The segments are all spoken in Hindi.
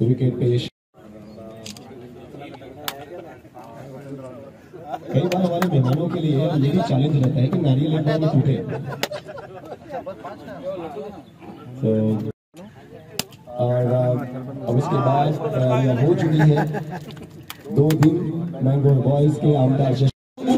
विकेट पे कई बार हमारे मेहमानों के लिए ये भी चैलेंज रहता है कि नारियल एक बार में टूटे। और अब इसके बाद हो चुकी है 2 दिन मैंगोर बॉयज के आमदार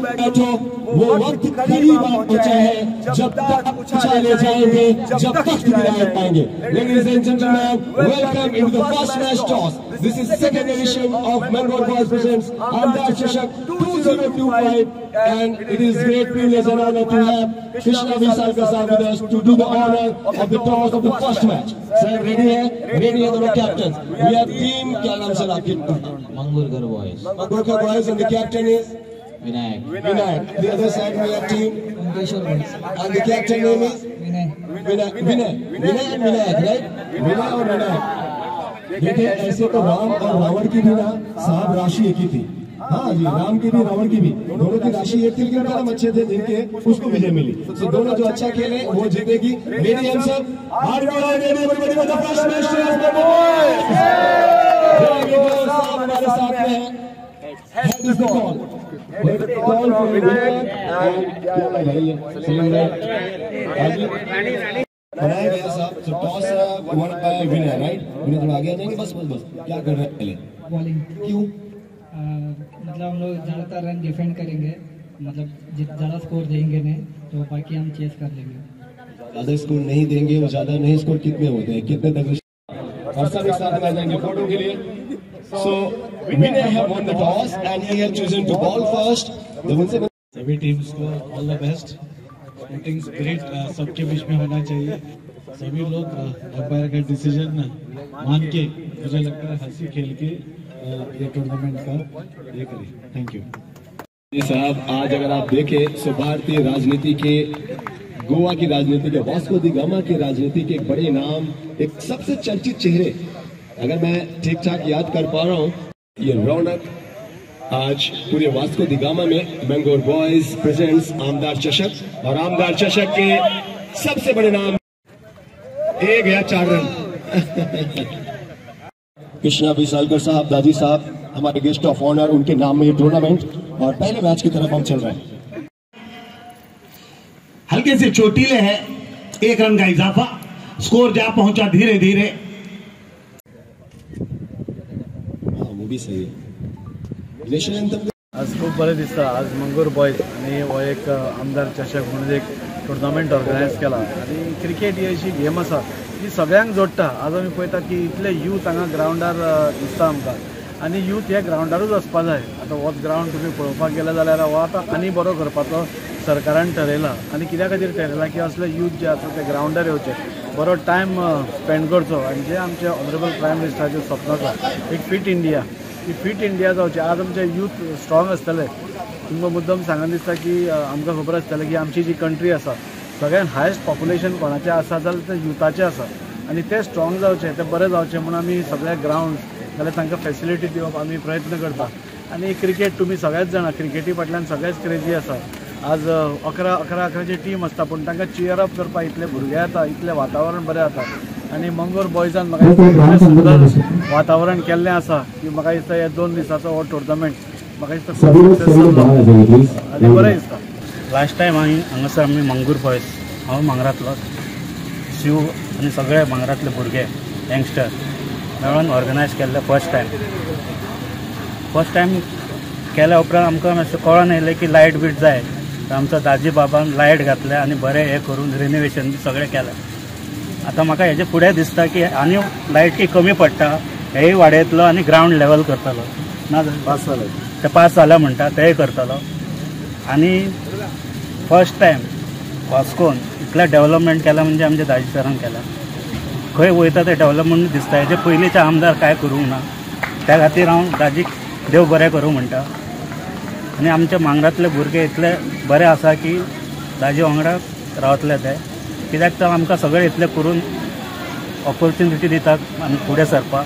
बैठो, वो वक्त करीब आ पहुंचा है जब तक उछाले जाएंगे, जब तक विराट पाएंगे। Ladies and gentlemen, welcome into the first match toss. This is second edition of Mangalore Boys presents Amdar Chashak 2025, and it is great privilege and honor to have Krishna Visalkar sir with us to do the honor of the toss of the first match. Sir, ready है? Ready है दोनों captains. We have team, क्या नाम सर आपके? Mangalore Boys. Mangalore Boys, and the captain is Vinayak. Vinayak. The other side we have team and the captain name is Vinay and Vinayak, right? Vinay और Vinayak. देखिए ऐसे तो राम और रावण की भी ना साहब राशि एक ही थी। हाँ जी, राम की भी रावण की भी दोनों की राशि एक थी, लेकिन कर्म अच्छे थे जिनके उसको विजय मिली। तो दोनों जो अच्छा खेले वो जीतेगी। मेरी हम सब हमारे साथ में है। Head is the call. Head is the call for Vinayak and बनाया गया साहब। So toss won by Vinay, right? विनय थोड़ा आगे आ जाएंगे, बस क्या कर रहे हैं पहले? बॉलिंग। क्यों? मतलब हम लोग ज्यादातर रन डिफेंड करेंगे, मतलब ज्यादा स्कोर देंगे नहीं तो बाकी हम चेस कर लेंगे। ज्यादा स्कोर नहीं देंगे, वो ज्यादा नहीं स्कोर कितने होते हैं, कितने तक और सब एक साथ आ जाएंगे फोटो के लिए। So Vinay have won the toss and he has chosen to ball first. सभी टीम्स को all the best. Shooting spirit सबके बीच में होना चाहिए। सभी लोग अंपायर का डिसीजन मान के मुझे लगता है हंसी खेल के ये टूर्नामेंट का ये करें। थैंक यू जी साहब। आज अगर आप देखें तो भारतीय राजनीति के, गोवा की राजनीति के, वास्को दी गामा की राजनीति के एक बड़े नाम, एक सबसे चर्चित चेहरे, अगर मैं ठीक ठाक याद कर पा रहा हूँ, ये रौनक आज पूरे वास्को दी गामा में मैंगलोर बॉयज प्रेजेंट्स आमदार चषक, और आमदार चषक के सबसे बड़े नाम 1 या 4 रन। कृष्णा विसालकर साहब, दादी साहब, हमारे गेस्ट ऑफ ऑनर, उनके नाम में ये टूर्नामेंट, और पहले मैच की तरफ हम चल रहे हैं। हल्के से चोटीले हैं, 1 रन का इजाफा, स्कोर जा पहुंचा धीरे धीरे। वो भी सही है। आज खूप बरें दिसता। आज मंगूर बॉयज आणि हो एक आमदार चषक म्हणून एक टुर्नामेंट ऑर्गनायज केला, आणि क्रिकेट ही अशी गेम आसा जी सगळ्यांक जोडटा। आज आमी पळयता की इतले यूथ हांगा ग्राउंडार दिसता आमकां, आणि यूथ ह्या ग्राउंडारूच वचपा जाय। आतां होच ग्राउंड तुमी पळोवपाक गेले जाल्यार हो आतां आनी बरो करपाचो सरकारान ठरयला, आणि कित्या खातीर ठरयला की असले यूथ जे आसा ते ग्राउंडार येवचे, बरो टायम स्पेंड करचो, आणि जे आमचे ऑनरेबल प्रायम मिनिस्टराचें स्वप्न आसा एक फिट इंडिया, की फिट इंडिया जावचे। आज आमचे यूथ स्ट्रॉंग आसतले। तुमकां मुद्दम सांगन दिसता की आमकां खबर आसतलें की आमची जी कंट्री आसा सगळ्यान हायस्ट पॉप्युलेशन कोणाचें आसा जाल्यार ते युथाचें आसा, आणि ते स्ट्रॉंग जावचे, ते बरे जावचे म्हणून आमी सगळे ग्राउंड जाल्यार तांकां फॅसिलिटी दिवप आमी प्रयत्न करता। आणि क्रिकेट तुमी सगळेच जाणा, क्रिकेटी फाटल्यान सगळेच क्रेजी आसा। आज 11-11ची टीम आसता, पूण तांकां चियर अप करपाक इतले भुरगे येता, इतलें वातावरण बरें जाता, आणि मंगलोर बॉयजान म्हाका सुंदर वातावरण केल्लें आसा की म्हाका दिसता हे 2 दिसाचो हो टुर्नामेंट म्हाका दिसता आनी बरें दिसता। लास्ट टायम हांगासर आमी मंगूर बॉयज, हांव मांगरांतलो, शिव आनी सगळे मांगरांतले भुरगे यंगस्टर मेळून ऑर्गनायज केल्ले फर्स्ट टायम केल्या उपरांत आमकां मातशें कळोन येयलें की लायट बीट जाय, आमचो दाजी बाबान लायट घातले आणि बरें हें करून रिनोवेशन बी सगळें केलें। आतां म्हाका हेजे फुडें दिसता की आनी लायटी कमी पडटा, हेय वाडयतलो आनी ग्राउंड लेवल करतलो, ना पास जाले ते पास जाल्या म्हणटा तेय करतलो। आनी फर्स्ट टायम वास्कोन इतलें डेव्हलपमेंट केलां म्हणजे आमच्या दाजी सरान केलां। खंय वयता ते डेव्हलपमेंट दिसता, हेजे पयलींचे आमदार काय करूंक ना, त्या खातीर हांव दाजीक देव बरें करूं म्हणटा। आणि आमच्या मांगरांतले भुरगे इतले बरे आसा की दाजी वांगडा रावतले ते, कित्याक तर आमकां सगळे इतले करून ऑपॉर्च्युनिटी दितात आनी फुडें सरपाक,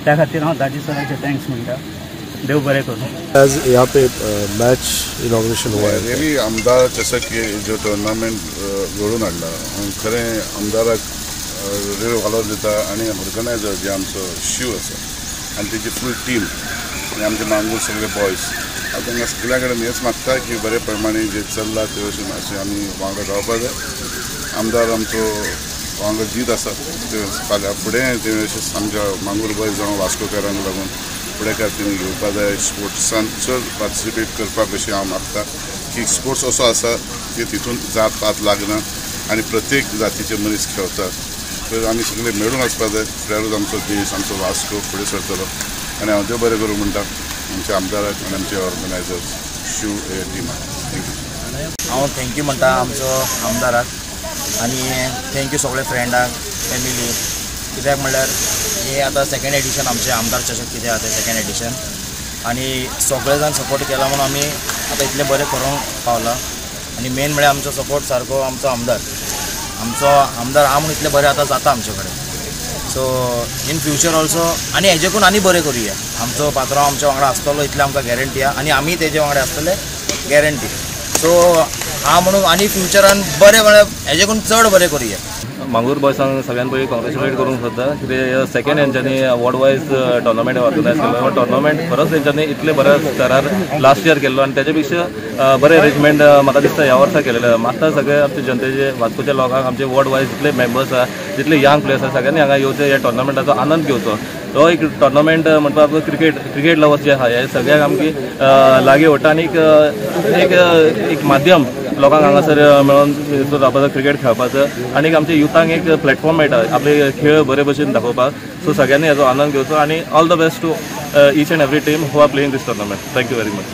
त्या खातीर हांव दाजी सराचे थँक्स म्हणटा। देव बरें करूं। आज यहाँ पे मैच इनॉग्रेशन हुआ है। रियली आमदार चषक हे जो टुर्नामेंट घडून हाडला खरें आमदाराक रेव घालून दिता आनी ऑर्गनायझर जे आमचो शिव आसा आनी तेजी फूल टीम आनी आमचे मांगूर सगळे बॉयज हांव तांकां सगळ्या कडेन हेच मागता की बरे प्रमाणे जे चल्ला ते भशेन अशें आमी वांगडा रावपा जाय। आमदार आमचो वांगडा जीत आसा ते फाल्यां फुडें ते आमच्या मांगूर बॉयज जावं वास्कोकारांक लागून फुडें खातीर घेवपा जाय। स्पोर्ट्सान चड पार्टिसिपेट करपाक अशें हांव मागता की स्पोर्ट्स असो आसा की तितून जात पात लागना आनी प्रत्येक जातीचे मनीस खेळतात। तर आमी सगळे मेळून वचपा जाय फुडारूच आमचो देश आमचो वास्को फुडें सरतलो आनी हांव देव बरें करूं म्हणटा आमच्या आमदाराक आनी आमचे ऑर्गनायझर्स शिव टिमाक। थँक्यू। हांव थँक्यू म्हणटा आमचो आमदाराक आनी थँक्यू सगळे फ्रेंडाक फॅमिली कित्याक म्हणल्यार हे आतां सेकंड एडिशन आमचे आमदार चषक कितें आसा तें सेकंड एडिशन आनी सगळे जाण सपोर्ट केला म्हणून आमी आतां इतलें बरें करूंक पावला आनी मेन म्हळ्यार आमचो सपोर्ट सारको आमचो आमदार आहा म्हणून इतलें बरें आतां जाता आमचे कडेन। सो इन फ्युचर ऑल्सो आनी हेजेकून आनी बरें करुया। आमचो पात्रांव आमच्या वांगडा आसतलो इतलें आमकां गॅरंटी आहा आनी आमी तेजे वांगडा आसतले गॅरंटी। सो हांव म्हणून आनी फ्युचरान बरें म्हळ्यार हेजेकून चड बरें करुया। मांगूर बॉयसांक सगळ्यान पयलीं कॉंग्रेच्युलेट करूंक सोदता कित्याक सेकंड हेंच्यांनी वॉर्ड वायज टोर्नामेंट ऑर्गनायज केल्लो टोर्नामेंट खरोच तेंच्यांनी इतले बऱ्या स्तरार लास्ट इयर केल्लो आनी तेच्या पेक्षा बरें अरेंजमेंट म्हाका दिसता ह्या वर्सा केलेलें। मागता सगळे आमच्या जनतेचे वास्कोच्या लोकांक आमचे वॉर्ड वायज जितले मेंबर्स आसा जितले यंग प्लेयर्स आसा सगळ्यांनी हांगा येवचें ह्या टोर्नामेंटाचो आनंद घेवचो। तो एक टोर्नामेंट म्हणटा क्रिकेट लवर्स जे आहा हे सगळ्यांक आमची लागीं व्हरता आनी एक माध्यम लोकांक हांगासर मेळोन रावपाचो क्रिकेट खेळपाचो आनी आमच्या युथांक एक प्लॅटफॉर्म मेळटा आपले खेळ बरे भशेन दाखोवपाक। सो सगळ्यांनी हेजो आनंद घेवचो आनी all the best to each and every team who are playing this tournament. Thank you very much.